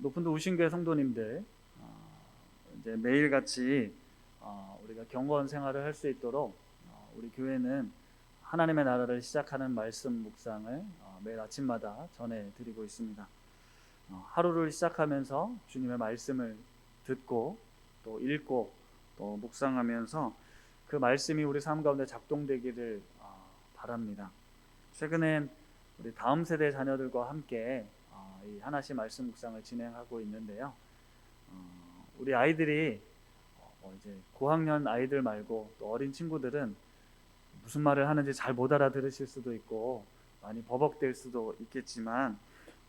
높은도 우신교회 성도님들, 이제 매일같이 우리가 경건 생활을 할 수 있도록 우리 교회는 하나님의 나라를 시작하는 말씀 묵상을 매일 아침마다 전해드리고 있습니다. 하루를 시작하면서 주님의 말씀을 듣고 또 읽고 또 묵상하면서 그 말씀이 우리 삶 가운데 작동되기를 바랍니다. 최근엔 우리 다음 세대 자녀들과 함께 이 하나씩 말씀 묵상을 진행하고 있는데요. 우리 아이들이 이제 고학년 아이들 말고 또 어린 친구들은 무슨 말을 하는지 잘 못 알아들으실 수도 있고 많이 버벅댈 수도 있겠지만,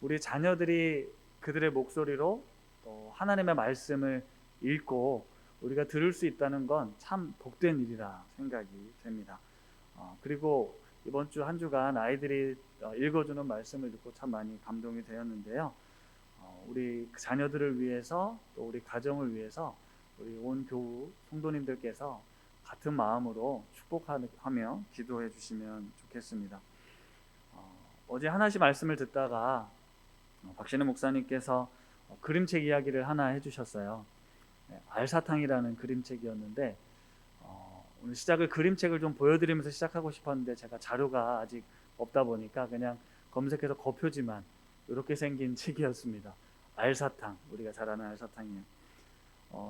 우리 자녀들이 그들의 목소리로 또 하나님의 말씀을 읽고 우리가 들을 수 있다는 건 참 복된 일이라 생각이 됩니다. 그리고 이번 주 한 주간 아이들이 읽어주는 말씀을 듣고 참 많이 감동이 되었는데요. 우리 자녀들을 위해서 또 우리 가정을 위해서 우리 온 교우 성도님들께서 같은 마음으로 축복하며 기도해 주시면 좋겠습니다. 어제 하나씩 말씀을 듣다가 박신혜 목사님께서 그림책 이야기를 하나 해주셨어요. 알사탕이라는 그림책이었는데 오늘 시작을 그림책을 좀 보여드리면서 시작하고 싶었는데 제가 자료가 아직 없다 보니까 그냥 검색해서 거표지만 이렇게 생긴 책이었습니다. 알사탕, 우리가 잘 아는 알사탕이에요.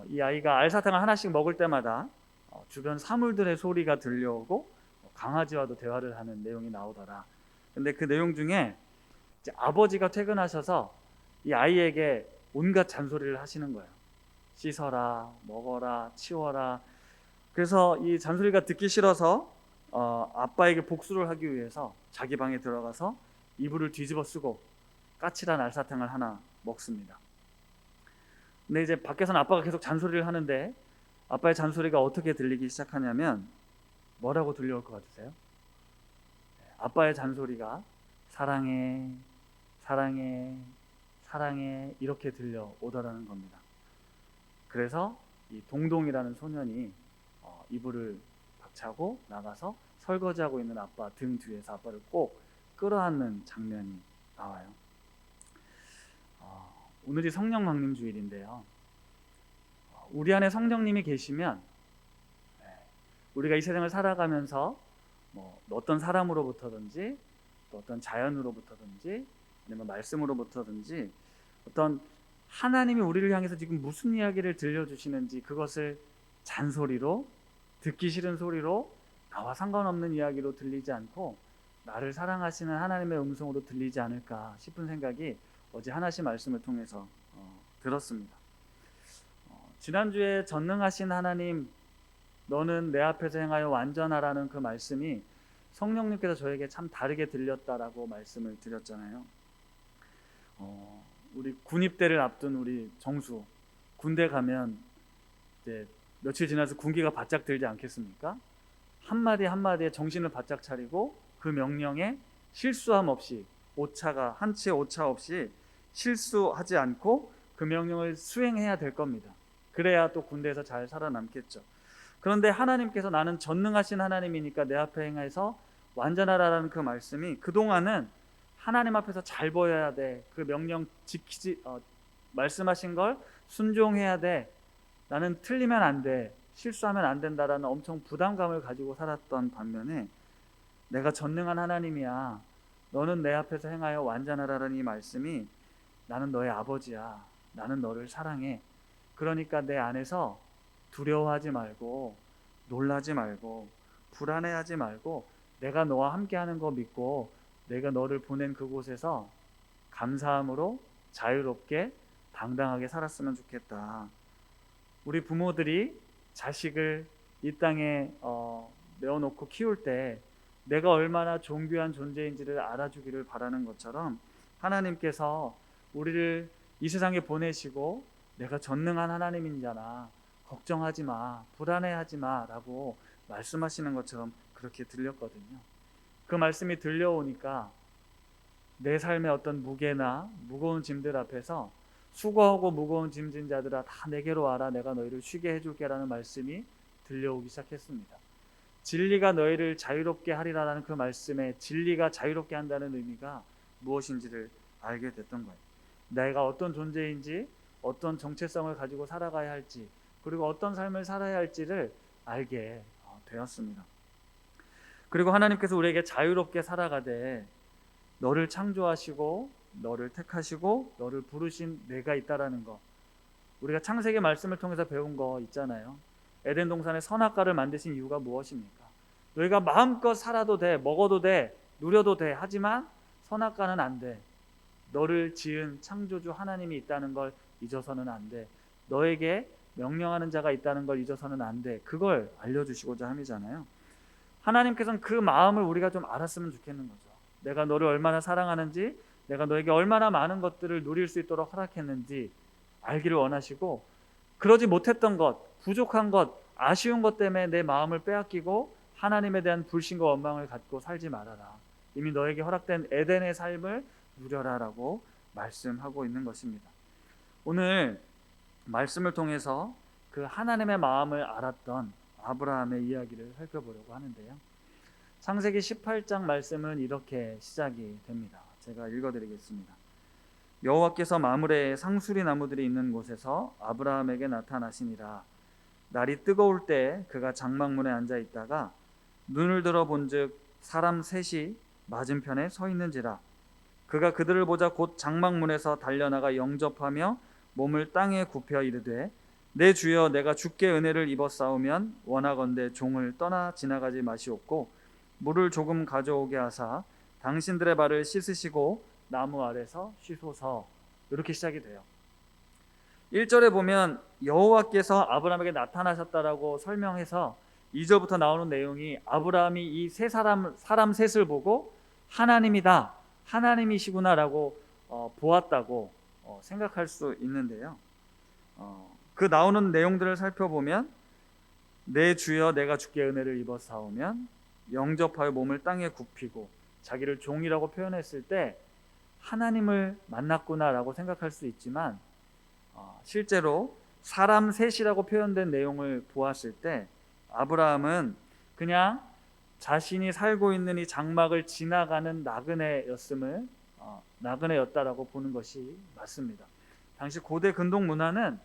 이 아이가 알사탕을 하나씩 먹을 때마다 주변 사물들의 소리가 들려오고 강아지와도 대화를 하는 내용이 나오더라. 근데 그 내용 중에 이제 아버지가 퇴근하셔서 이 아이에게 온갖 잔소리를 하시는 거예요. 씻어라, 먹어라, 치워라. 그래서 이 잔소리가 듣기 싫어서 아빠에게 복수를 하기 위해서 자기 방에 들어가서 이불을 뒤집어 쓰고 까칠한 알사탕을 하나 먹습니다. 근데 이제 밖에서는 아빠가 계속 잔소리를 하는데 아빠의 잔소리가 어떻게 들리기 시작하냐면 뭐라고 들려올 것 같으세요? 아빠의 잔소리가 사랑해, 사랑해, 사랑해 이렇게 들려오더라는 겁니다. 그래서 이 동동이라는 소년이 이불을 박차고 나가서 설거지하고 있는 아빠 등 뒤에서 아빠를 꼭 끌어안는 장면이 나와요. 오늘이 성령 강림 주일인데요. 우리 안에 성령님이 계시면 우리가 이 세상을 살아가면서 어떤 사람으로부터든지 또 어떤 자연으로부터든지 아니면 말씀으로부터든지 어떤 하나님이 우리를 향해서 지금 무슨 이야기를 들려주시는지 그것을 잔소리로, 듣기 싫은 소리로, 나와 상관없는 이야기로 들리지 않고 나를 사랑하시는 하나님의 음성으로 들리지 않을까 싶은 생각이 어제 하나씩 말씀을 통해서 들었습니다. 지난주에 전능하신 하나님 너는 내 앞에서 행하여 완전하라는 그 말씀이 성령님께서 저에게 참 다르게 들렸다라고 말씀을 드렸잖아요. 우리 군입대를 앞둔 우리 정수, 군대 가면 이제 며칠 지나서 군기가 바짝 들지 않겠습니까? 한마디 한마디에 정신을 바짝 차리고 그 명령에 실수함 없이 오차가 한치의 오차 없이 실수하지 않고 그 명령을 수행해야 될 겁니다. 그래야 또 군대에서 잘 살아남겠죠. 그런데 하나님께서 나는 전능하신 하나님이니까 내 앞에 행해서 완전하라는 그 말씀이 그동안은 하나님 앞에서 잘 보여야 돼. 그 명령 말씀하신 걸 순종해야 돼. 나는 틀리면 안 돼. 실수하면 안 된다라는 엄청 부담감을 가지고 살았던 반면에 내가 전능한 하나님이야. 너는 내 앞에서 행하여 완전하라는 이 말씀이 나는 너의 아버지야. 나는 너를 사랑해. 그러니까 내 안에서 두려워하지 말고 놀라지 말고 불안해하지 말고 내가 너와 함께하는 거 믿고 내가 너를 보낸 그곳에서 감사함으로 자유롭게 당당하게 살았으면 좋겠다. 우리 부모들이 자식을 이 땅에 내어놓고 키울 때 내가 얼마나 존귀한 존재인지를 알아주기를 바라는 것처럼 하나님께서 우리를 이 세상에 보내시고 내가 전능한 하나님이잖아. 걱정하지 마. 불안해하지 마. 라고 말씀하시는 것처럼 그렇게 들렸거든요. 그 말씀이 들려오니까 내 삶의 어떤 무게나 무거운 짐들 앞에서 수고하고 무거운 짐진 자들아 다 내게로 와라. 내가 너희를 쉬게 해줄게 라는 말씀이 들려오기 시작했습니다. 진리가 너희를 자유롭게 하리라는 그 말씀에 진리가 자유롭게 한다는 의미가 무엇인지를 알게 됐던 거예요. 내가 어떤 존재인지, 어떤 정체성을 가지고 살아가야 할지, 그리고 어떤 삶을 살아야 할지를 알게 되었습니다. 그리고 하나님께서 우리에게 자유롭게 살아가되 너를 창조하시고 너를 택하시고 너를 부르신 내가 있다라는 것, 우리가 창세기 말씀을 통해서 배운 거 있잖아요. 에덴 동산에 선악과를 만드신 이유가 무엇입니까? 너희가 마음껏 살아도 돼, 먹어도 돼, 누려도 돼, 하지만 선악과는 안 돼. 너를 지은 창조주 하나님이 있다는 걸 잊어서는 안 돼. 너에게 명령하는 자가 있다는 걸 잊어서는 안 돼. 그걸 알려주시고자 함이잖아요. 하나님께서는 그 마음을 우리가 좀 알았으면 좋겠는 거죠. 내가 너를 얼마나 사랑하는지, 내가 너에게 얼마나 많은 것들을 누릴 수 있도록 허락했는지 알기를 원하시고, 그러지 못했던 것, 부족한 것, 아쉬운 것 때문에 내 마음을 빼앗기고 하나님에 대한 불신과 원망을 갖고 살지 말아라. 이미 너에게 허락된 에덴의 삶을 누려라라고 말씀하고 있는 것입니다. 오늘 말씀을 통해서 그 하나님의 마음을 알았던 아브라함의 이야기를 살펴보려고 하는데요. 창세기 18장 말씀은 이렇게 시작이 됩니다. 제가 읽어드리겠습니다. 여호와께서 마므레에 상수리 나무들이 있는 곳에서 아브라함에게 나타나시니라. 날이 뜨거울 때 그가 장막문에 앉아 있다가 눈을 들어 본즉 사람 셋이 맞은편에 서 있는지라. 그가 그들을 보자 곧 장막문에서 달려나가 영접하며 몸을 땅에 굽혀 이르되 내 주여, 내가 주께 은혜를 입었사오면 원하건대 종을 떠나 지나가지 마시옵고 물을 조금 가져오게 하사 당신들의 발을 씻으시고 나무 아래서 쉬소서. 이렇게 시작이 돼요. 1절에 보면 여호와께서 아브라함에게 나타나셨다라고 설명해서 2절부터 나오는 내용이 아브라함이 이 세 사람 셋을 보고 하나님이다, 하나님이시구나라고 보았다고 생각할 수 있는데요. 그 나오는 내용들을 살펴보면 내 주여, 내가 주께 은혜를 입어사오면, 영접하여 몸을 땅에 굽히고, 자기를 종이라고 표현했을 때 하나님을 만났구나라고 생각할 수 있지만, 실제로 사람 셋이라고 표현된 내용을 보았을 때 아브라함은 그냥 자신이 살고 있는 이 장막을 지나가는 나그네였다라고 보는 것이 맞습니다. 당시 고대 근동 문화는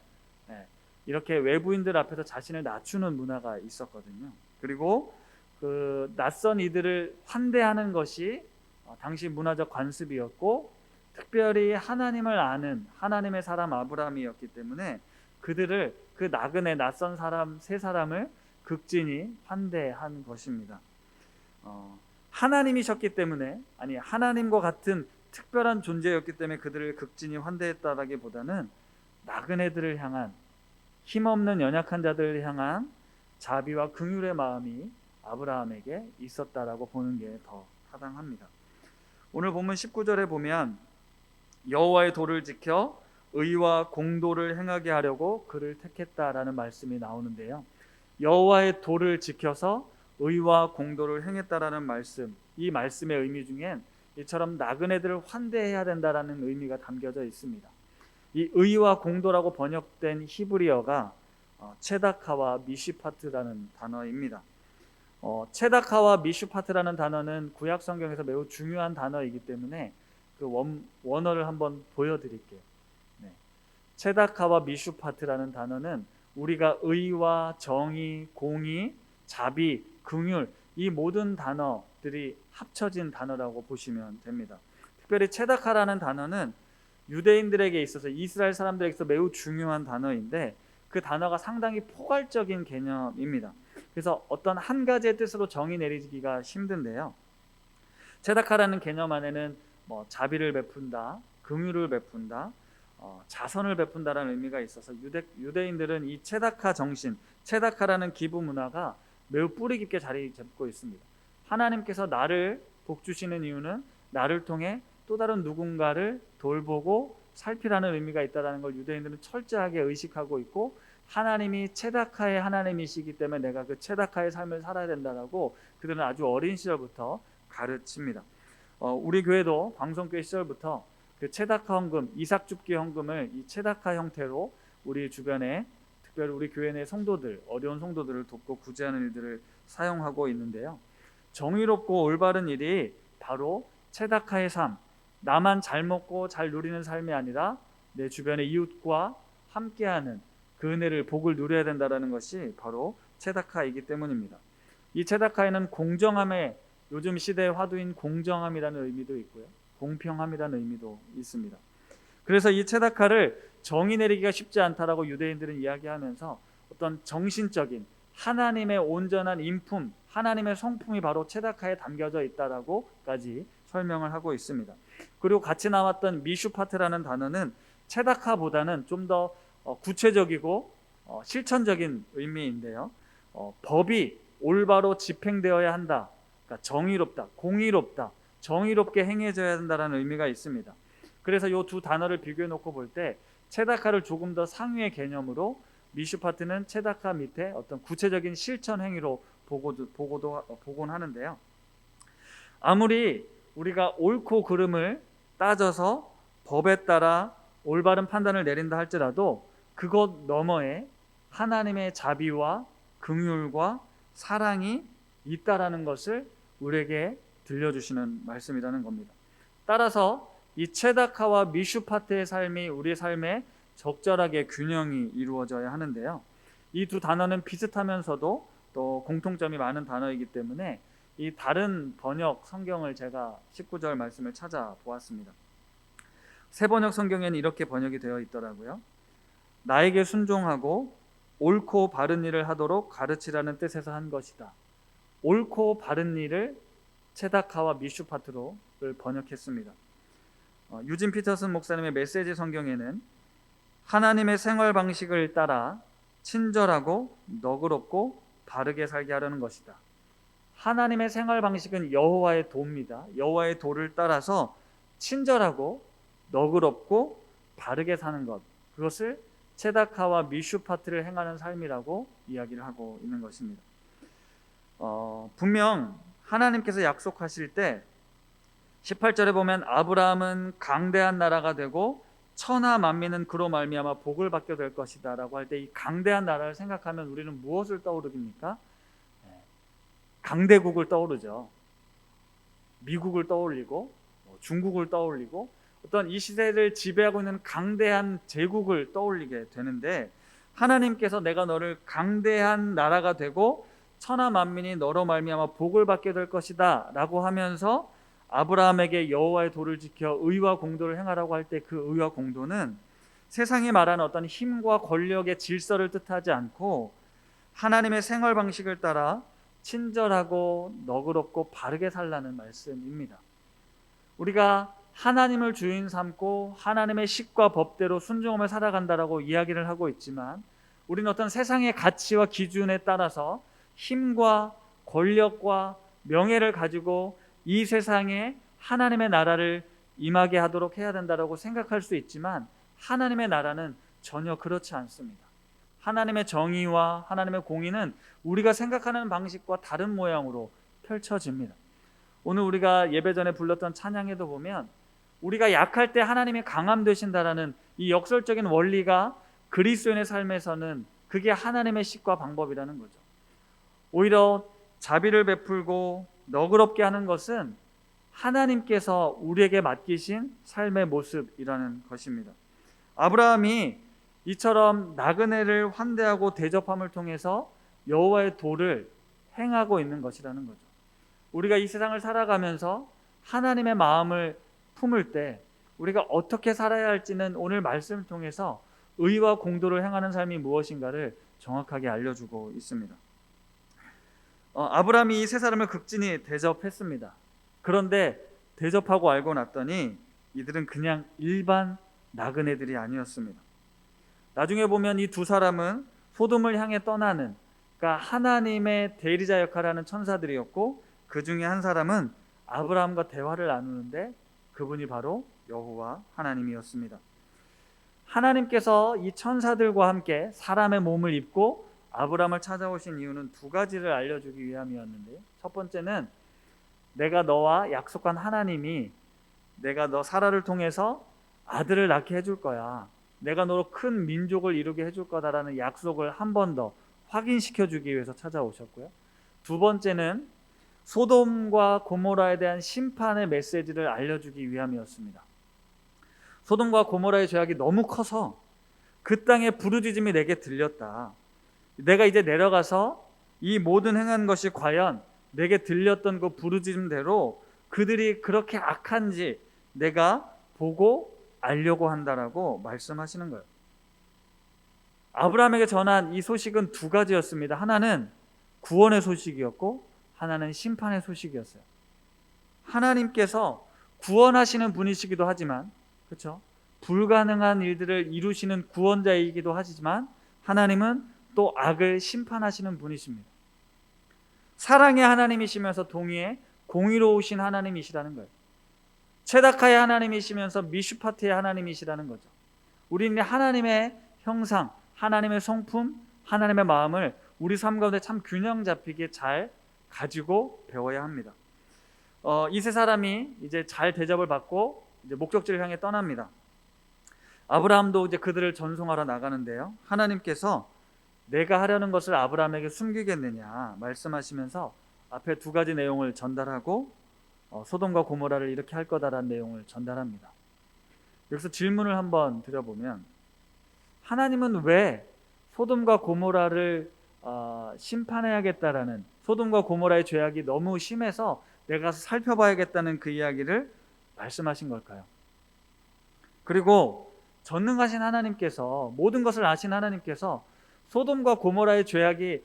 이렇게 외부인들 앞에서 자신을 낮추는 문화가 있었거든요. 그리고 그 낯선 이들을 환대하는 것이 당시 문화적 관습이었고, 특별히 하나님을 아는 하나님의 사람 아브라함이었기 때문에 그들을, 그 나그네 낯선 사람 세 사람을 극진히 환대한 것입니다. 하나님이셨기 때문에, 아니 하나님과 같은 특별한 존재였기 때문에 그들을 극진히 환대했다라기보다는 나그네들을 향한, 힘없는 연약한 자들을 향한 자비와 긍휼의 마음이 아브라함에게 있었다라고 보는 게 더 타당합니다. 오늘 본문 19절에 보면 여호와의 도를 지켜 의와 공도를 행하게 하려고 그를 택했다라는 말씀이 나오는데요. 여호와의 도를 지켜서 의와 공도를 행했다라는 말씀, 이 말씀의 의미 중엔 이처럼 나그네들을 환대해야 된다라는 의미가 담겨져 있습니다. 이 의와 공도라고 번역된 히브리어가 체다카와 미슈파트라는 단어입니다. 체다카와 미슈파트라는 단어는 구약 성경에서 매우 중요한 단어이기 때문에 그 원어를 한번 보여드릴게요. 체다카와 미슈파트라는 단어는 우리가 의와 정의, 공의, 자비, 긍휼, 이 모든 단어들이 합쳐진 단어라고 보시면 됩니다. 특별히 체다카라는 단어는 유대인들에게 있어서, 이스라엘 사람들에게 있어서 매우 중요한 단어인데 그 단어가 상당히 포괄적인 개념입니다. 그래서 어떤 한 가지의 뜻으로 정의 내리기가 힘든데요. 체다카라는 개념 안에는 자비를 베푼다, 긍휼을 베푼다, 자선을 베푼다라는 의미가 있어서 유대인들은 이 체다카 정신, 체다카라는 기부 문화가 매우 뿌리 깊게 자리 잡고 있습니다. 하나님께서 나를 복 주시는 이유는 나를 통해 또 다른 누군가를 돌보고 살피라는 의미가 있다는 걸 유대인들은 철저하게 의식하고 있고, 하나님이 체다카의 하나님이시기 때문에 내가 그 체다카의 삶을 살아야 된다라고 그들은 아주 어린 시절부터 가르칩니다. 우리 교회도 광성교회 시절부터 그 체다카 헌금, 이삭줍기 헌금을 이 체다카 형태로 우리 주변에, 특별히 우리 교회 내 성도들, 어려운 성도들을 돕고 구제하는 일들을 사용하고 있는데요. 정의롭고 올바른 일이 바로 체다카의 삶, 나만 잘 먹고 잘 누리는 삶이 아니라 내 주변의 이웃과 함께하는 그 은혜를 복을 누려야 된다는 것이 바로 체다카이기 때문입니다. 이 체다카이는 공정함의 요즘 시대의 화두인 공정함이라는 의미도 있고요, 공평함이라는 의미도 있습니다. 그래서 이 체다카를 정의 내리기가 쉽지 않다라고 유대인들은 이야기하면서 어떤 정신적인 하나님의 온전한 인품, 하나님의 성품이 바로 체다카에 담겨져 있다라고까지 설명을 하고 있습니다. 그리고 같이 나왔던 미슈파트라는 단어는 체다카보다는 좀 더 구체적이고 실천적인 의미인데요, 법이 올바로 집행되어야 한다, 그러니까 정의롭다, 공의롭다, 정의롭게 행해져야 한다는 의미가 있습니다. 그래서 이 두 단어를 비교해 놓고 볼 때 체다카를 조금 더 상위의 개념으로, 미슈파트는 체다카 밑에 어떤 구체적인 실천 행위로 보곤 하는데요. 아무리 우리가 옳고 그름을 따져서 법에 따라 올바른 판단을 내린다 할지라도 그것 너머에 하나님의 자비와 긍휼과 사랑이 있다라는 것을 우리에게 들려주시는 말씀이라는 겁니다. 따라서 이 체다카와 미슈파트의 삶이 우리의 삶에 적절하게 균형이 이루어져야 하는데요, 이 두 단어는 비슷하면서도 또 공통점이 많은 단어이기 때문에 이 다른 번역 성경을 제가 19절 말씀을 찾아보았습니다. 새 번역 성경에는 이렇게 번역이 되어 있더라고요. 나에게 순종하고 옳고 바른 일을 하도록 가르치라는 뜻에서 한 것이다. 옳고 바른 일을 체다카와 미슈파트로 번역했습니다. 유진 피터슨 목사님의 메시지 성경에는 하나님의 생활 방식을 따라 친절하고 너그럽고 바르게 살게 하려는 것이다. 하나님의 생활 방식은 여호와의 도입니다. 여호와의 도를 따라서 친절하고 너그럽고 바르게 사는 것, 그것을 체다카와 미슈파트를 행하는 삶이라고 이야기를 하고 있는 것입니다. 분명 하나님께서 약속하실 때 18절에 보면 아브라함은 강대한 나라가 되고 천하 만민은 그로 말미암아 복을 받게 될 것이다 라고 할 때 이 강대한 나라를 생각하면 우리는 무엇을 떠오릅니까? 강대국을 떠오르죠. 미국을 떠올리고 중국을 떠올리고 어떤 이 시대를 지배하고 있는 강대한 제국을 떠올리게 되는데, 하나님께서 내가 너를 강대한 나라가 되고 천하 만민이 너로 말미암아 복을 받게 될 것이다 라고 하면서 아브라함에게 여호와의 도를 지켜 의와 공도를 행하라고 할 때 그 의와 공도는 세상이 말하는 어떤 힘과 권력의 질서를 뜻하지 않고 하나님의 생활 방식을 따라 친절하고 너그럽고 바르게 살라는 말씀입니다. 우리가 하나님을 주인 삼고 하나님의 식과 법대로 순종하며 살아간다라고 이야기를 하고 있지만, 우리는 어떤 세상의 가치와 기준에 따라서 힘과 권력과 명예를 가지고 이 세상에 하나님의 나라를 임하게 하도록 해야 된다고 생각할 수 있지만, 하나님의 나라는 전혀 그렇지 않습니다. 하나님의 정의와 하나님의 공의는 우리가 생각하는 방식과 다른 모양으로 펼쳐집니다. 오늘 우리가 예배 전에 불렀던 찬양에도 보면 우리가 약할 때 하나님이 강함 되신다라는 이 역설적인 원리가 그리스도인의 삶에서는 그게 하나님의 식과 방법이라는 거죠. 오히려 자비를 베풀고 너그럽게 하는 것은 하나님께서 우리에게 맡기신 삶의 모습이라는 것입니다. 아브라함이 이처럼 나그네를 환대하고 대접함을 통해서 여호와의 도를 행하고 있는 것이라는 거죠. 우리가 이 세상을 살아가면서 하나님의 마음을 품을 때 우리가 어떻게 살아야 할지는 오늘 말씀을 통해서 의와 공도를 행하는 삶이 무엇인가를 정확하게 알려주고 있습니다. 아브라함이 이 세 사람을 극진히 대접했습니다. 그런데 대접하고 알고 났더니 이들은 그냥 일반 나그네들이 아니었습니다. 나중에 보면 이 두 사람은 소돔을 향해 떠나는, 그러니까 하나님의 대리자 역할을 하는 천사들이었고, 그 중에 한 사람은 아브라함과 대화를 나누는데 그분이 바로 여호와 하나님이었습니다. 하나님께서 이 천사들과 함께 사람의 몸을 입고 아브라함을 찾아오신 이유는 두 가지를 알려주기 위함이었는데요. 첫 번째는 내가 너와 약속한 하나님이 내가 너 사라를 통해서 아들을 낳게 해줄 거야, 내가 너로 큰 민족을 이루게 해줄 거다라는 약속을 한 번 더 확인시켜 주기 위해서 찾아오셨고요. 두 번째는 소돔과 고모라에 대한 심판의 메시지를 알려주기 위함이었습니다. 소돔과 고모라의 죄악이 너무 커서 그 땅의 부르짖음이 내게 들렸다. 내가 이제 내려가서 이 모든 행한 것이 과연 내게 들렸던 그 부르짖음대로 그들이 그렇게 악한지 내가 보고 알려고 한다라고 말씀하시는 거예요. 아브라함에게 전한 이 소식은 두 가지였습니다. 하나는 구원의 소식이었고 하나는 심판의 소식이었어요. 하나님께서 구원하시는 분이시기도 하지만, 그렇죠? 불가능한 일들을 이루시는 구원자이기도 하지만 하나님은 또 악을 심판하시는 분이십니다. 사랑의 하나님이시면서 동시에 공의로우신 하나님이시라는 거예요. 체다카의 하나님이시면서 미슈파트의 하나님이시라는 거죠. 우리는 하나님의 형상, 하나님의 성품, 하나님의 마음을 우리 삶 가운데 참 균형 잡히게 잘 가지고 배워야 합니다. 이 세 사람이 이제 잘 대접을 받고 이제 목적지를 향해 떠납니다. 아브라함도 이제 그들을 전송하러 나가는데요. 하나님께서 내가 하려는 것을 아브라함에게 숨기겠느냐 말씀하시면서 앞에 두 가지 내용을 전달하고 소돔과 고모라를 이렇게 할 거다라는 내용을 전달합니다. 여기서 질문을 한번 드려보면, 하나님은 왜 소돔과 고모라를 심판해야겠다라는, 소돔과 고모라의 죄악이 너무 심해서 내가 살펴봐야겠다는 그 이야기를 말씀하신 걸까요? 그리고 전능하신 하나님께서, 모든 것을 아신 하나님께서 소돔과 고모라의 죄악이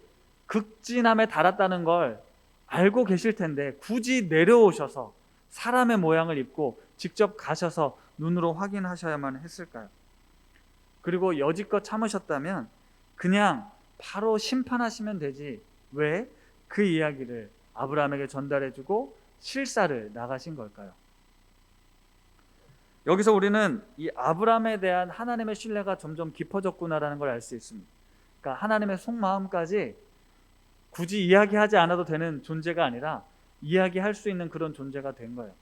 극진함에 달았다는 걸 알고 계실 텐데 굳이 내려오셔서 사람의 모양을 입고 직접 가셔서 눈으로 확인하셔야만 했을까요? 그리고 여지껏 참으셨다면 그냥 바로 심판하시면 되지 왜 그 이야기를 아브라함에게 전달해주고 실사를 나가신 걸까요? 여기서 우리는 이 아브라함에 대한 하나님의 신뢰가 점점 깊어졌구나라는 걸 알 수 있습니다. 그러니까 하나님의 속마음까지 굳이 이야기하지 않아도 되는 존재가 아니라 이야기할 수 있는 그런 존재가 된 거예요.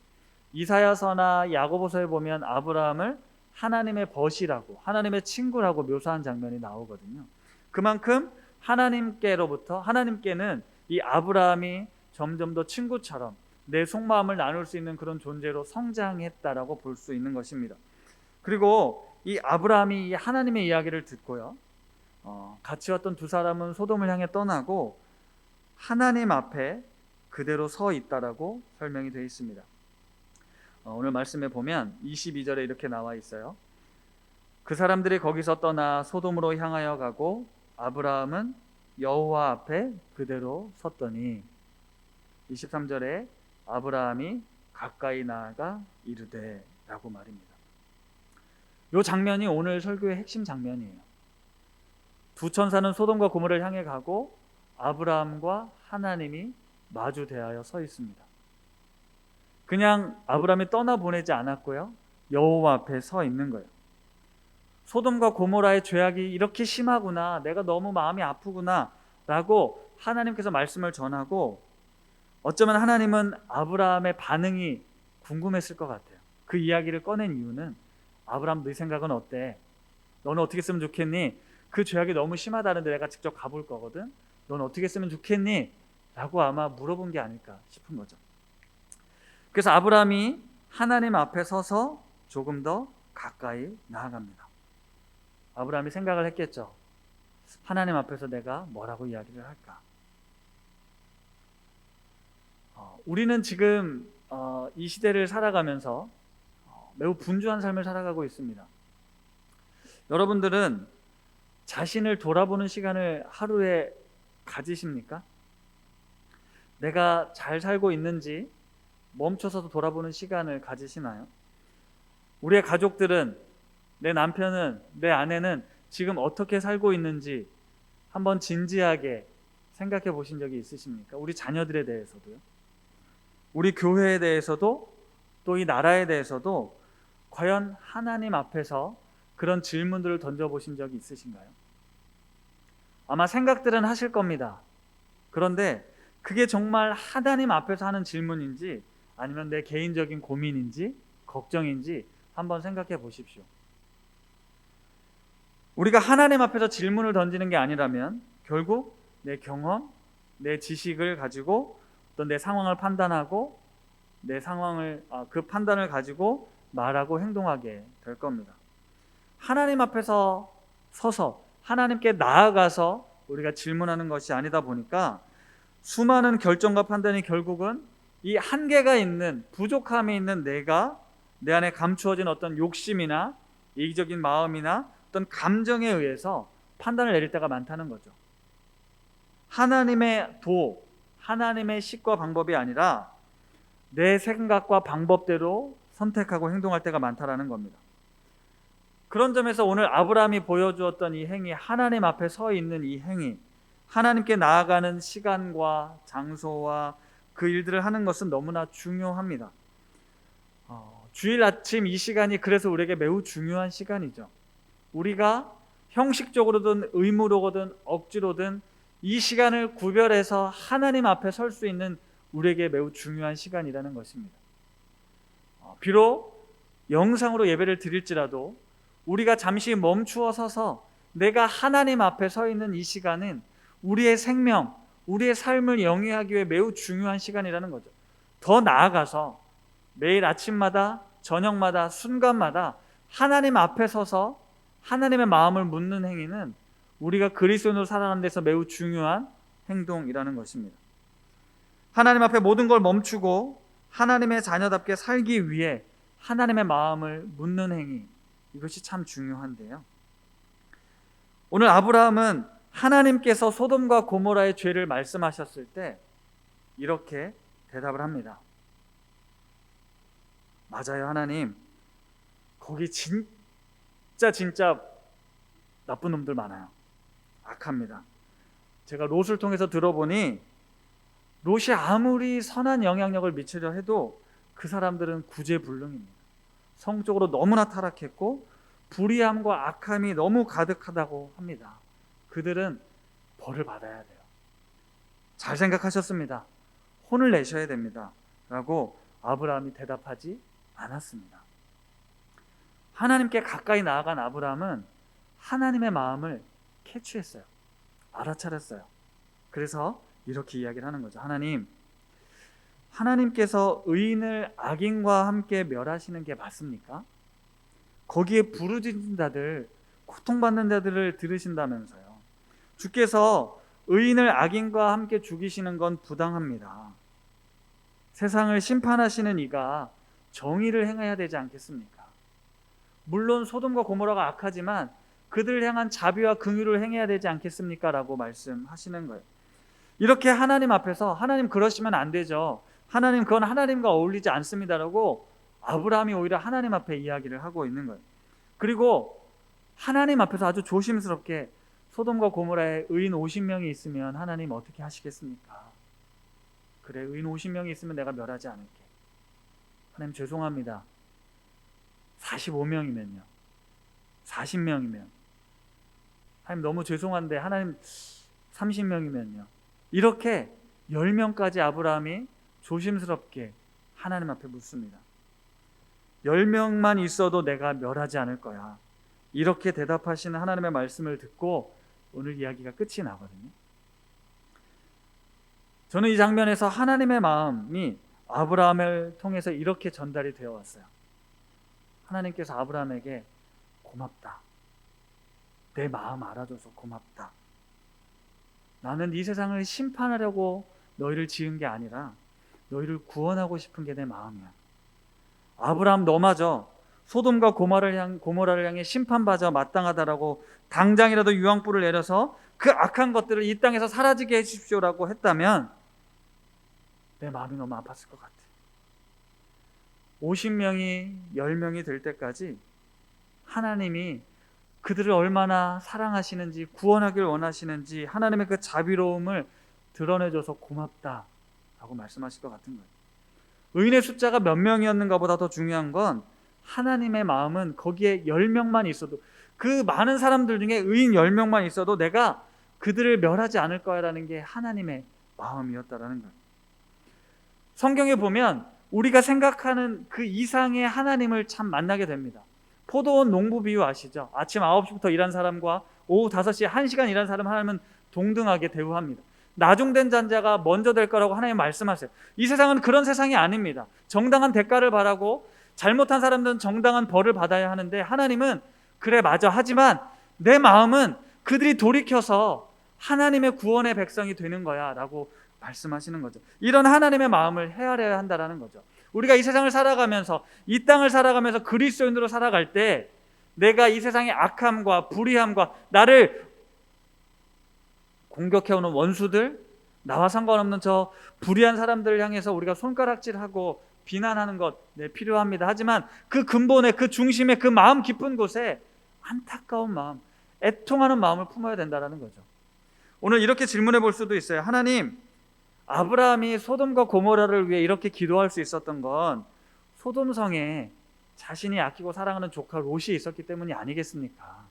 이사야서나 야고보서에 보면 아브라함을 하나님의 벗이라고, 하나님의 친구라고 묘사한 장면이 나오거든요. 그만큼 하나님께는 이 아브라함이 점점 더 친구처럼 내 속마음을 나눌 수 있는 그런 존재로 성장했다라고 볼 수 있는 것입니다. 그리고 이 아브라함이 이 하나님의 이야기를 듣고요, 같이 왔던 두 사람은 소돔을 향해 떠나고 하나님 앞에 그대로 서 있다라고 설명이 되어 있습니다. 오늘 말씀에 보면 22절에 이렇게 나와 있어요. 그 사람들이 거기서 떠나 소돔으로 향하여 가고 아브라함은 여호와 앞에 그대로 섰더니, 23절에 아브라함이 가까이 나아가 이르되 라고 말입니다. 이 장면이 오늘 설교의 핵심 장면이에요. 두 천사는 소돔과 고모라를 향해 가고 아브라함과 하나님이 마주 대하여 서 있습니다. 그냥 아브라함이 떠나보내지 않았고요, 여호와 앞에 서 있는 거예요. 소돔과 고모라의 죄악이 이렇게 심하구나, 내가 너무 마음이 아프구나 라고 하나님께서 말씀을 전하고, 어쩌면 하나님은 아브라함의 반응이 궁금했을 것 같아요. 그 이야기를 꺼낸 이유는, 아브라함 네 생각은 어때? 너는 어떻게 했으면 좋겠니? 그 죄악이 너무 심하다는데 내가 직접 가볼 거거든? 넌 어떻게 했으면 좋겠니? 라고 아마 물어본 게 아닐까 싶은 거죠. 그래서 아브라함이 하나님 앞에 서서 조금 더 가까이 나아갑니다. 아브라함이 생각을 했겠죠. 하나님 앞에서 내가 뭐라고 이야기를 할까? 우리는 지금 이 시대를 살아가면서 매우 분주한 삶을 살아가고 있습니다. 여러분들은 자신을 돌아보는 시간을 하루에 가지십니까? 내가 잘 살고 있는지 멈춰서 돌아보는 시간을 가지시나요? 우리의 가족들은, 내 남편은, 내 아내는 지금 어떻게 살고 있는지 한번 진지하게 생각해 보신 적이 있으십니까? 우리 자녀들에 대해서도요. 우리 교회에 대해서도, 또 이 나라에 대해서도 과연 하나님 앞에서 그런 질문들을 던져보신 적이 있으신가요? 아마 생각들은 하실 겁니다. 그런데 그게 정말 하나님 앞에서 하는 질문인지 아니면 내 개인적인 고민인지 걱정인지 한번 생각해 보십시오. 우리가 하나님 앞에서 질문을 던지는 게 아니라면 결국 내 경험, 내 지식을 가지고 어떤 내 상황을 판단하고 그 판단을 가지고 말하고 행동하게 될 겁니다. 하나님 앞에서 서서 하나님께 나아가서 우리가 질문하는 것이 아니다 보니까 수많은 결정과 판단이 결국은 이 한계가 있는, 부족함이 있는 내가 내 안에 감추어진 어떤 욕심이나 이기적인 마음이나 어떤 감정에 의해서 판단을 내릴 때가 많다는 거죠. 하나님의 하나님의 식과 방법이 아니라 내 생각과 방법대로 선택하고 행동할 때가 많다라는 겁니다. 그런 점에서 오늘 아브라함이 보여주었던 이 행위, 하나님 앞에 서 있는 이 행위, 하나님께 나아가는 시간과 장소와 그 일들을 하는 것은 너무나 중요합니다. 주일 아침 이 시간이 그래서 우리에게 매우 중요한 시간이죠. 우리가 형식적으로든 의무로든 억지로든 이 시간을 구별해서 하나님 앞에 설 수 있는 우리에게 매우 중요한 시간이라는 것입니다. 비록 영상으로 예배를 드릴지라도 우리가 잠시 멈추어 서서 내가 하나님 앞에 서 있는 이 시간은 우리의 생명, 우리의 삶을 영위하기 위해 매우 중요한 시간이라는 거죠. 더 나아가서 매일 아침마다, 저녁마다, 순간마다 하나님 앞에 서서 하나님의 마음을 묻는 행위는 우리가 그리스도인으로 살아가는 데서 매우 중요한 행동이라는 것입니다. 하나님 앞에 모든 걸 멈추고 하나님의 자녀답게 살기 위해 하나님의 마음을 묻는 행위, 이것이 참 중요한데요. 오늘 아브라함은 하나님께서 소돔과 고모라의 죄를 말씀하셨을 때 이렇게 대답을 합니다. 맞아요, 하나님. 거기 진짜 나쁜 놈들 많아요. 악합니다. 제가 롯을 통해서 들어보니 롯이 아무리 선한 영향력을 미치려 해도 그 사람들은 구제불능입니다. 성적으로 너무나 타락했고 불의함과 악함이 너무 가득하다고 합니다. 그들은 벌을 받아야 돼요. 잘 생각하셨습니다. 혼을 내셔야 됩니다. 라고 아브라함이 대답하지 않았습니다. 하나님께 가까이 나아간 아브라함은 하나님의 마음을 캐치했어요. 알아차렸어요. 그래서 이렇게 이야기를 하는 거죠. 하나님께서 의인을 악인과 함께 멸하시는 게 맞습니까? 거기에 부르짖는 자들, 고통받는 자들을 들으신다면서요. 주께서 의인을 악인과 함께 죽이시는 건 부당합니다. 세상을 심판하시는 이가 정의를 행해야 되지 않겠습니까? 물론 소돔과 고모라가 악하지만 그들을 향한 자비와 긍휼을 행해야 되지 않겠습니까? 라고 말씀하시는 거예요. 이렇게 하나님 앞에서 하나님 그러시면 안 되죠. 하나님 그건 하나님과 어울리지 않습니다라고 아브라함이 오히려 하나님 앞에 이야기를 하고 있는 거예요. 그리고 하나님 앞에서 아주 조심스럽게 소돔과 고모라에 의인 50명이 있으면 하나님 어떻게 하시겠습니까? 그래, 의인 50명이 있으면 내가 멸하지 않을게. 하나님 죄송합니다. 45명이면요. 40명이면 하나님 너무 죄송한데 하나님 30명이면요. 이렇게 10명까지 아브라함이 조심스럽게 하나님 앞에 묻습니다. 10명만 있어도 내가 멸하지 않을 거야. 이렇게 대답하시는 하나님의 말씀을 듣고 오늘 이야기가 끝이 나거든요. 저는 이 장면에서 하나님의 마음이 아브라함을 통해서 이렇게 전달이 되어 왔어요. 하나님께서 아브라함에게 고맙다. 내 마음 알아줘서 고맙다. 나는 이 세상을 심판하려고 너희를 지은 게 아니라 너희를 구원하고 싶은 게 내 마음이야. 아브라함 너마저 소돔과 고모라를 향해 심판받아 마땅하다라고 당장이라도 유황불을 내려서 그 악한 것들을 이 땅에서 사라지게 해주십시오라고 했다면 내 마음이 너무 아팠을 것 같아. 50명이 10명이 될 때까지 하나님이 그들을 얼마나 사랑하시는지 구원하길 원하시는지 하나님의 그 자비로움을 드러내줘서 고맙다라고 말씀하실 것 같은 거예요. 의인의 숫자가 몇 명이었는가 보다 더 중요한 건 하나님의 마음은 거기에 10명만 있어도 그 많은 사람들 중에 의인 10명만 있어도 내가 그들을 멸하지 않을 거야라는 게 하나님의 마음이었다라는 거예요. 성경에 보면 우리가 생각하는 그 이상의 하나님을 참 만나게 됩니다. 포도원 농부 비유 아시죠? 아침 9시부터 일한 사람과 오후 5시에 1시간 일한 사람 하나님은 동등하게 대우합니다. 나중된 자가 먼저 될 거라고 하나님 말씀하세요. 이 세상은 그런 세상이 아닙니다. 정당한 대가를 바라고 잘못한 사람들은 정당한 벌을 받아야 하는데, 하나님은 그래 맞아, 하지만 내 마음은 그들이 돌이켜서 하나님의 구원의 백성이 되는 거야 라고 말씀하시는 거죠. 이런 하나님의 마음을 헤아려야 한다는 거죠. 우리가 이 세상을 살아가면서, 이 땅을 살아가면서 그리스도인으로 살아갈 때 내가 이 세상의 악함과 불의함과 나를 공격해오는 원수들, 나와 상관없는 저 불의한 사람들을 향해서 우리가 손가락질하고 비난하는 것 필요합니다. 하지만 그 근본에, 그 중심에, 그 마음 깊은 곳에 안타까운 마음, 애통하는 마음을 품어야 된다는 거죠. 오늘 이렇게 질문해 볼 수도 있어요. 하나님, 아브라함이 소돔과 고모라를 위해 이렇게 기도할 수 있었던 건 소돔성에 자신이 아끼고 사랑하는 조카 롯이 있었기 때문이 아니겠습니까?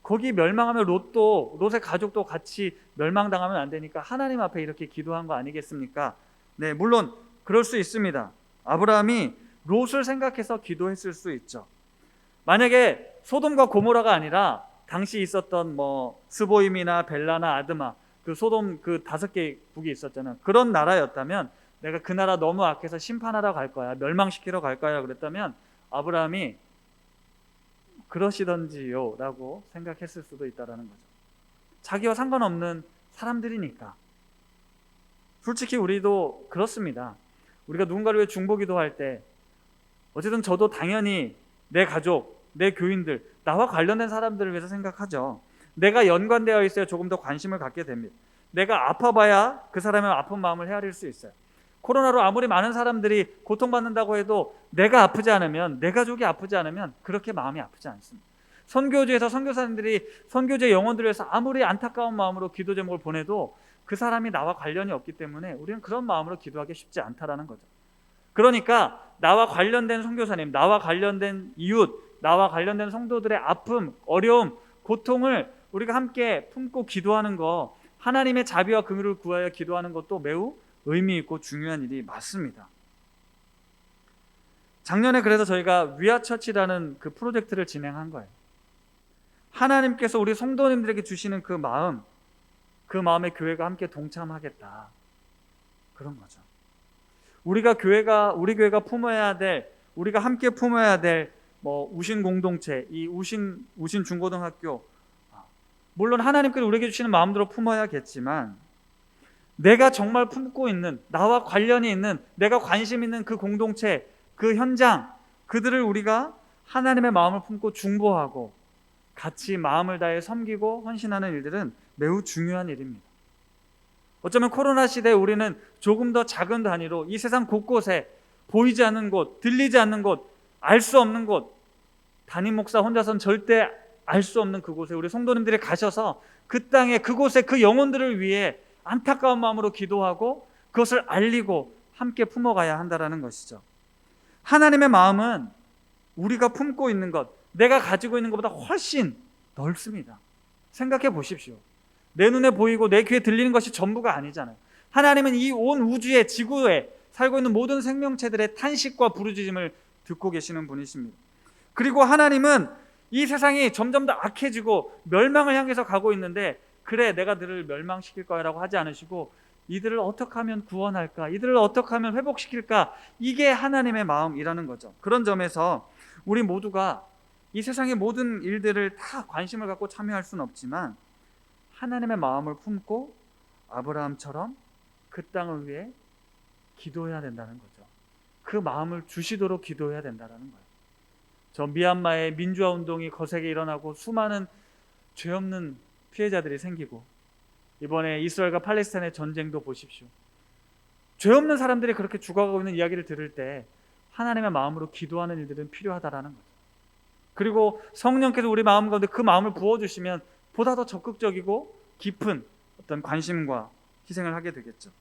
거기 멸망하면 롯의 가족도 같이 멸망당하면 안 되니까 하나님 앞에 이렇게 기도한 거 아니겠습니까? 네, 물론 그럴 수 있습니다. 아브라함이 롯을 생각해서 기도했을 수 있죠. 만약에 소돔과 고모라가 아니라 당시 있었던 스보임이나 벨라나 아드마, 그 소돔 그 5개 국이 있었잖아요. 그런 나라였다면, 내가 그 나라 너무 악해서 심판하러 갈 거야, 멸망시키러 갈 거야 그랬다면 아브라함이 그러시던지요 라고 생각했을 수도 있다는 거죠. 자기와 상관없는 사람들이니까. 솔직히 우리도 그렇습니다. 우리가 누군가를 위해 중보기도할 때 어쨌든 저도 당연히 내 가족, 내 교인들, 나와 관련된 사람들을 위해서 생각하죠. 내가 연관되어 있어야 조금 더 관심을 갖게 됩니다. 내가 아파봐야 그 사람의 아픈 마음을 헤아릴 수 있어요. 코로나로 아무리 많은 사람들이 고통받는다고 해도 내가 아프지 않으면, 내 가족이 아프지 않으면 그렇게 마음이 아프지 않습니다. 선교지에서 선교사님들이 선교제 영혼들을 위해서 아무리 안타까운 마음으로 기도 제목을 보내도 그 사람이 나와 관련이 없기 때문에 우리는 그런 마음으로 기도하기 쉽지 않다라는 거죠. 그러니까 나와 관련된 선교사님, 나와 관련된 이웃, 나와 관련된 성도들의 아픔, 어려움, 고통을 우리가 함께 품고 기도하는 거, 하나님의 자비와 긍휼을 구하여 기도하는 것도 매우 의미 있고 중요한 일이 맞습니다. 작년에 그래서 저희가 위아처치라는 그 프로젝트를 진행한 거예요. 하나님께서 우리 성도님들에게 주시는 그 마음에 교회가 함께 동참하겠다, 그런 거죠. 우리 교회가 품어야 될, 우리가 함께 품어야 될 우신 공동체, 이 우신 중고등학교, 물론 하나님께서 우리에게 주시는 마음대로 품어야겠지만, 내가 정말 품고 있는, 나와 관련이 있는, 내가 관심 있는 그 공동체, 그 현장, 그들을 우리가 하나님의 마음을 품고 중보하고 같이 마음을 다해 섬기고 헌신하는 일들은 매우 중요한 일입니다. 어쩌면 코로나 시대에 우리는 조금 더 작은 단위로 이 세상 곳곳에 보이지 않는 곳, 들리지 않는 곳, 알 수 없는 곳, 담임 목사 혼자서는 절대 알 수 없는 그곳에 우리 성도님들이 가셔서 그 땅에, 그곳에 그 영혼들을 위해 안타까운 마음으로 기도하고 그것을 알리고 함께 품어가야 한다는 것이죠. 하나님의 마음은 우리가 품고 있는 것, 내가 가지고 있는 것보다 훨씬 넓습니다. 생각해 보십시오. 내 눈에 보이고 내 귀에 들리는 것이 전부가 아니잖아요. 하나님은 이 온 우주의, 지구에 살고 있는 모든 생명체들의 탄식과 부르짖음을 듣고 계시는 분이십니다. 그리고 하나님은 이 세상이 점점 더 악해지고 멸망을 향해서 가고 있는데, 그래 내가 너를 멸망시킬 거야 라고 하지 않으시고, 이들을 어떻게 하면 구원할까, 이들을 어떻게 하면 회복시킬까, 이게 하나님의 마음이라는 거죠. 그런 점에서 우리 모두가 이 세상의 모든 일들을 다 관심을 갖고 참여할 수는 없지만 하나님의 마음을 품고 아브라함처럼 그 땅을 위해 기도해야 된다는 거죠. 그 마음을 주시도록 기도해야 된다는 거예요. 저 미얀마의 민주화 운동이 거세게 일어나고 수많은 죄 없는 피해자들이 생기고, 이번에 이스라엘과 팔레스타인의 전쟁도 보십시오. 죄 없는 사람들이 그렇게 죽어가고 있는 이야기를 들을 때 하나님의 마음으로 기도하는 일들은 필요하다라는 거죠. 그리고 성령께서 우리 마음 가운데 그 마음을 부어주시면 보다 더 적극적이고 깊은 어떤 관심과 희생을 하게 되겠죠.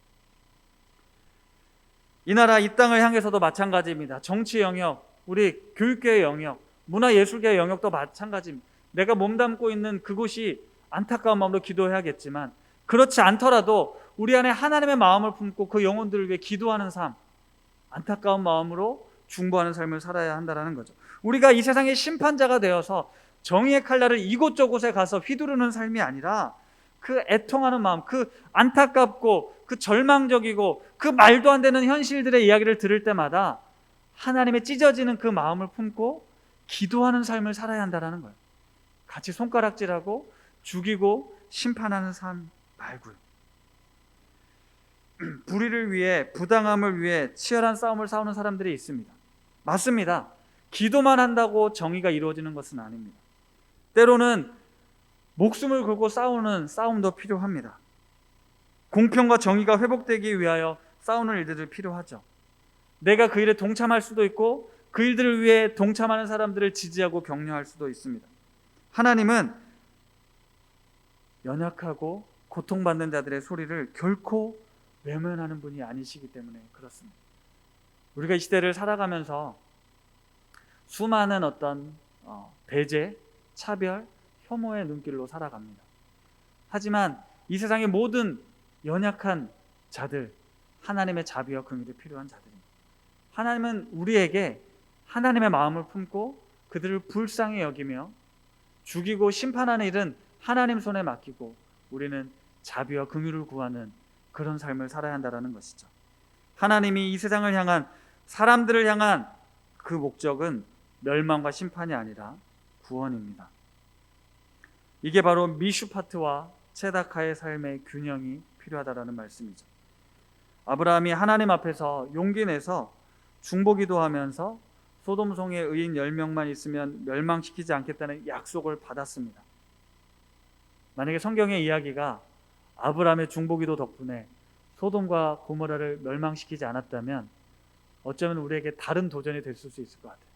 이 나라, 이 땅을 향해서도 마찬가지입니다. 정치 영역, 우리 교육계의 영역, 문화예술계의 영역도 마찬가지입니다. 내가 몸담고 있는 그곳이 안타까운 마음으로 기도해야겠지만, 그렇지 않더라도 우리 안에 하나님의 마음을 품고 그 영혼들을 위해 기도하는 삶, 안타까운 마음으로 중보하는 삶을 살아야 한다는 거죠. 우리가 이 세상의 심판자가 되어서 정의의 칼날을 이곳저곳에 가서 휘두르는 삶이 아니라 그 애통하는 마음, 그 안타깝고 그 절망적이고 그 말도 안 되는 현실들의 이야기를 들을 때마다 하나님의 찢어지는 그 마음을 품고 기도하는 삶을 살아야 한다는 거예요. 같이 손가락질하고 죽이고 심판하는 삶 말고요. 불의를 위해, 부당함을 위해 치열한 싸움을 싸우는 사람들이 있습니다. 맞습니다. 기도만 한다고 정의가 이루어지는 것은 아닙니다. 때로는 목숨을 걸고 싸우는 싸움도 필요합니다. 공평과 정의가 회복되기 위하여 싸우는 일들이 필요하죠. 내가 그 일에 동참할 수도 있고 그 일들을 위해 동참하는 사람들을 지지하고 격려할 수도 있습니다. 하나님은 연약하고 고통받는 자들의 소리를 결코 외면하는 분이 아니시기 때문에 그렇습니다. 우리가 이 시대를 살아가면서 수많은 어떤 배제, 차별, 혐오의 눈길로 살아갑니다. 하지만 이 세상의 모든 연약한 자들, 하나님의 자비와 긍휼이 필요한 자들입니다. 하나님은 우리에게 하나님의 마음을 품고 그들을 불쌍히 여기며 죽이고 심판하는 일은 하나님 손에 맡기고 우리는 자비와 긍휼을 구하는 그런 삶을 살아야 한다는 것이죠. 하나님이 이 세상을 향한, 사람들을 향한 그 목적은 멸망과 심판이 아니라 구원입니다. 이게 바로 미슈파트와 체다카의 삶의 균형이 필요하다는 말씀이죠. 아브라함이 하나님 앞에서 용기 내서 중보기도하면서 소돔성의 의인 10명만 있으면 멸망시키지 않겠다는 약속을 받았습니다. 만약에 성경의 이야기가 아브라함의 중보기도 덕분에 소돔과 고모라를 멸망시키지 않았다면 어쩌면 우리에게 다른 도전이 됐을 수 있을 것 같아요.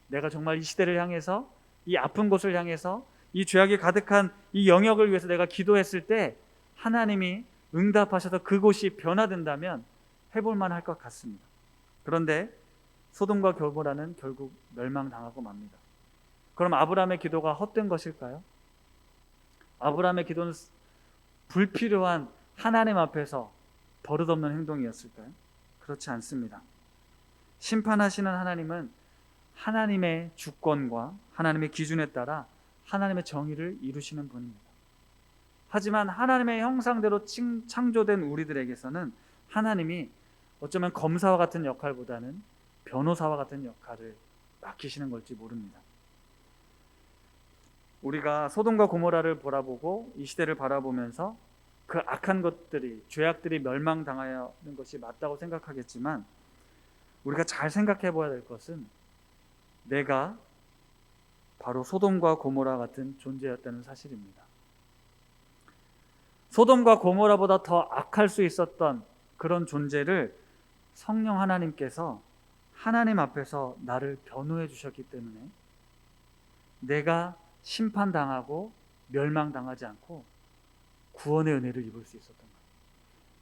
내가 정말 이 시대를 향해서, 이 아픈 곳을 향해서, 이 죄악이 가득한 이 영역을 위해서 내가 기도했을 때 하나님이 응답하셔서 그곳이 변화된다면 해볼만 할 것 같습니다. 그런데 소돔과 고모라는 결국 멸망당하고 맙니다. 그럼 아브라함의 기도가 헛된 것일까요? 아브라함의 기도는 불필요한 하나님 앞에서 버릇없는 행동이었을까요? 그렇지 않습니다. 심판하시는 하나님은 하나님의 주권과 하나님의 기준에 따라 하나님의 정의를 이루시는 분입니다. 하지만 하나님의 형상대로 창조된 우리들에게서는 하나님이 어쩌면 검사와 같은 역할보다는 변호사와 같은 역할을 맡기시는 걸지 모릅니다. 우리가 소돔과 고모라를 바라보고 이 시대를 바라보면서 그 악한 것들이, 죄악들이 멸망당하는 것이 맞다고 생각하겠지만 우리가 잘 생각해 봐야 될 것은 내가 바로 소돔과 고모라 같은 존재였다는 사실입니다. 소돔과 고모라보다 더 악할 수 있었던 그런 존재를 성령 하나님께서 하나님 앞에서 나를 변호해 주셨기 때문에 내가 심판당하고 멸망당하지 않고 구원의 은혜를 입을 수 있었던 거예요.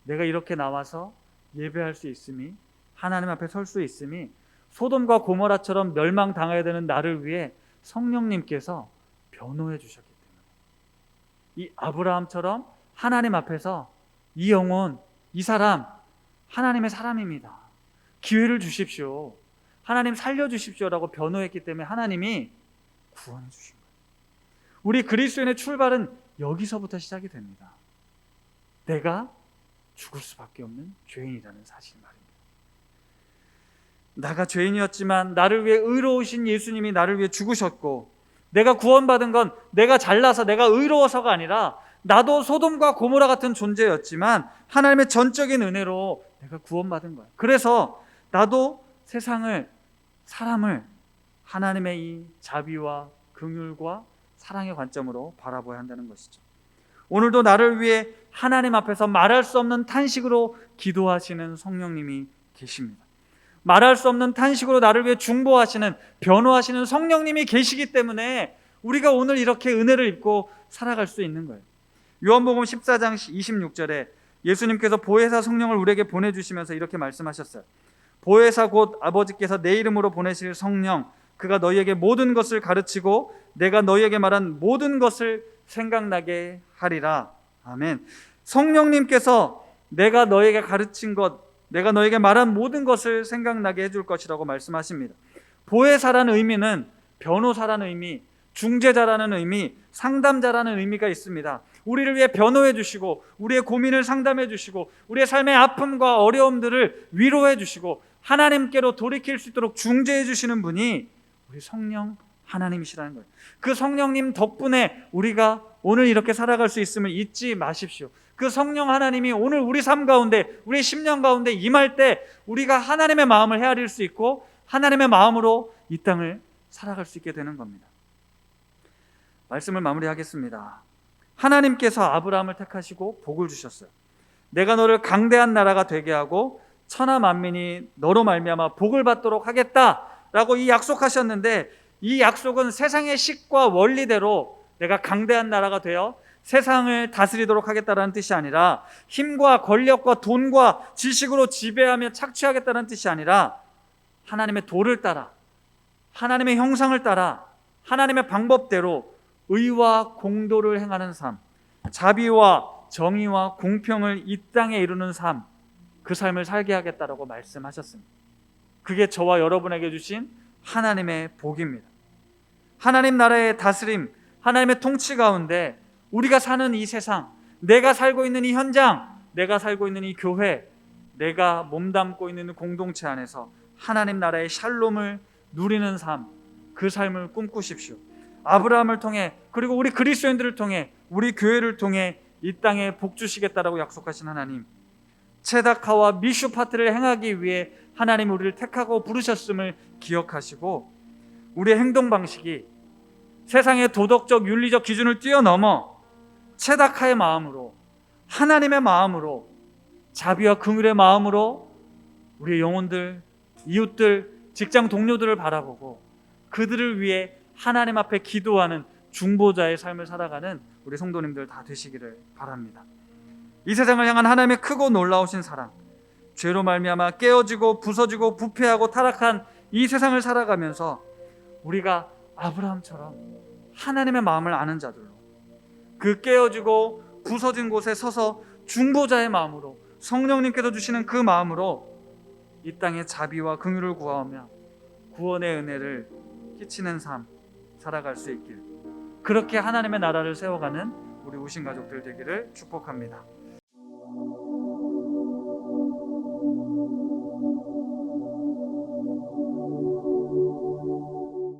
내가 이렇게 나와서 예배할 수 있음이, 하나님 앞에 설 수 있음이 소돔과 고모라처럼 멸망당해야 되는 나를 위해 성령님께서 변호해 주셨기 때문에 이 아브라함처럼 하나님 앞에서 이 영혼, 이 사람 하나님의 사람입니다. 기회를 주십시오. 하나님 살려주십시오라고 변호했기 때문에 하나님이 구원해 주신 거예요. 우리 그리스도인의 출발은 여기서부터 시작이 됩니다. 내가 죽을 수밖에 없는 죄인이라는 사실 말입니다. 내가 죄인이었지만 나를 위해 의로우신 예수님이 나를 위해 죽으셨고, 내가 구원받은 건 내가 잘나서 내가 의로워서가 아니라 나도 소돔과 고모라 같은 존재였지만 하나님의 전적인 은혜로 내가 구원받은 거야. 그래서 나도 세상을, 사람을 하나님의 이 자비와 긍휼과 사랑의 관점으로 바라봐야 한다는 것이죠. 오늘도 나를 위해 하나님 앞에서 말할 수 없는 탄식으로 기도하시는 성령님이 계십니다. 말할 수 없는 탄식으로 나를 위해 중보하시는, 변호하시는 성령님이 계시기 때문에 우리가 오늘 이렇게 은혜를 입고 살아갈 수 있는 거예요. 요한복음 14장 26절에 예수님께서 보혜사 성령을 우리에게 보내주시면서 이렇게 말씀하셨어요. 보혜사 곧 아버지께서 내 이름으로 보내실 성령, 그가 너희에게 모든 것을 가르치고 내가 너희에게 말한 모든 것을 생각나게 하리라. 아멘. 성령님께서 내가 너희에게 가르친 것, 내가 너희에게 말한 모든 것을 생각나게 해줄 것이라고 말씀하십니다. 보혜사라는 의미는 변호사라는 의미, 중재자라는 의미, 상담자라는 의미가 있습니다. 우리를 위해 변호해 주시고 우리의 고민을 상담해 주시고 우리의 삶의 아픔과 어려움들을 위로해 주시고 하나님께로 돌이킬 수 있도록 중재해 주시는 분이 우리 성령 하나님이시라는 거예요. 그 성령님 덕분에 우리가 오늘 이렇게 살아갈 수 있음을 잊지 마십시오. 그 성령 하나님이 오늘 우리 삶 가운데, 우리 심령 가운데 임할 때 우리가 하나님의 마음을 헤아릴 수 있고 하나님의 마음으로 이 땅을 살아갈 수 있게 되는 겁니다. 말씀을 마무리하겠습니다. 하나님께서 아브라함을 택하시고 복을 주셨어요. 내가 너를 강대한 나라가 되게 하고 천하 만민이 너로 말미암아 복을 받도록 하겠다라고 이 약속하셨는데, 이 약속은 세상의 식과 원리대로 내가 강대한 나라가 되어 세상을 다스리도록 하겠다라는 뜻이 아니라 힘과 권력과 돈과 지식으로 지배하며 착취하겠다는 뜻이 아니라 하나님의 도를 따라, 하나님의 형상을 따라, 하나님의 방법대로 의와 공도를 행하는 삶, 자비와 정의와 공평을 이 땅에 이루는 삶, 그 삶을 살게 하겠다라고 말씀하셨습니다. 그게 저와 여러분에게 주신 하나님의 복입니다. 하나님 나라의 다스림, 하나님의 통치 가운데 우리가 사는 이 세상, 내가 살고 있는 이 현장, 내가 살고 있는 이 교회, 내가 몸담고 있는 공동체 안에서 하나님 나라의 샬롬을 누리는 삶, 그 삶을 꿈꾸십시오. 아브라함을 통해, 그리고 우리 그리스도인들을 통해, 우리 교회를 통해 이 땅에 복 주시겠다라고 약속하신 하나님, 체다카와 미슈파트를 행하기 위해 하나님 우리를 택하고 부르셨음을 기억하시고, 우리의 행동 방식이 세상의 도덕적 윤리적 기준을 뛰어넘어 체다카의 마음으로, 하나님의 마음으로, 자비와 긍휼의 마음으로 우리의 영혼들, 이웃들, 직장 동료들을 바라보고 그들을 위해 하나님 앞에 기도하는 중보자의 삶을 살아가는 우리 성도님들 다 되시기를 바랍니다. 이 세상을 향한 하나님의 크고 놀라우신 사랑, 죄로 말미암아 깨어지고 부서지고 부패하고 타락한 이 세상을 살아가면서 우리가 아브라함처럼 하나님의 마음을 아는 자들로, 그 깨어지고 부서진 곳에 서서 중보자의 마음으로, 성령님께서 주시는 그 마음으로 이 땅에 자비와 긍휼을 구하며 구원의 은혜를 끼치는 삶 살아갈 수 있길, 그렇게 하나님의 나라를 세워가는 우리 우신 가족들 되기를 축복합니다.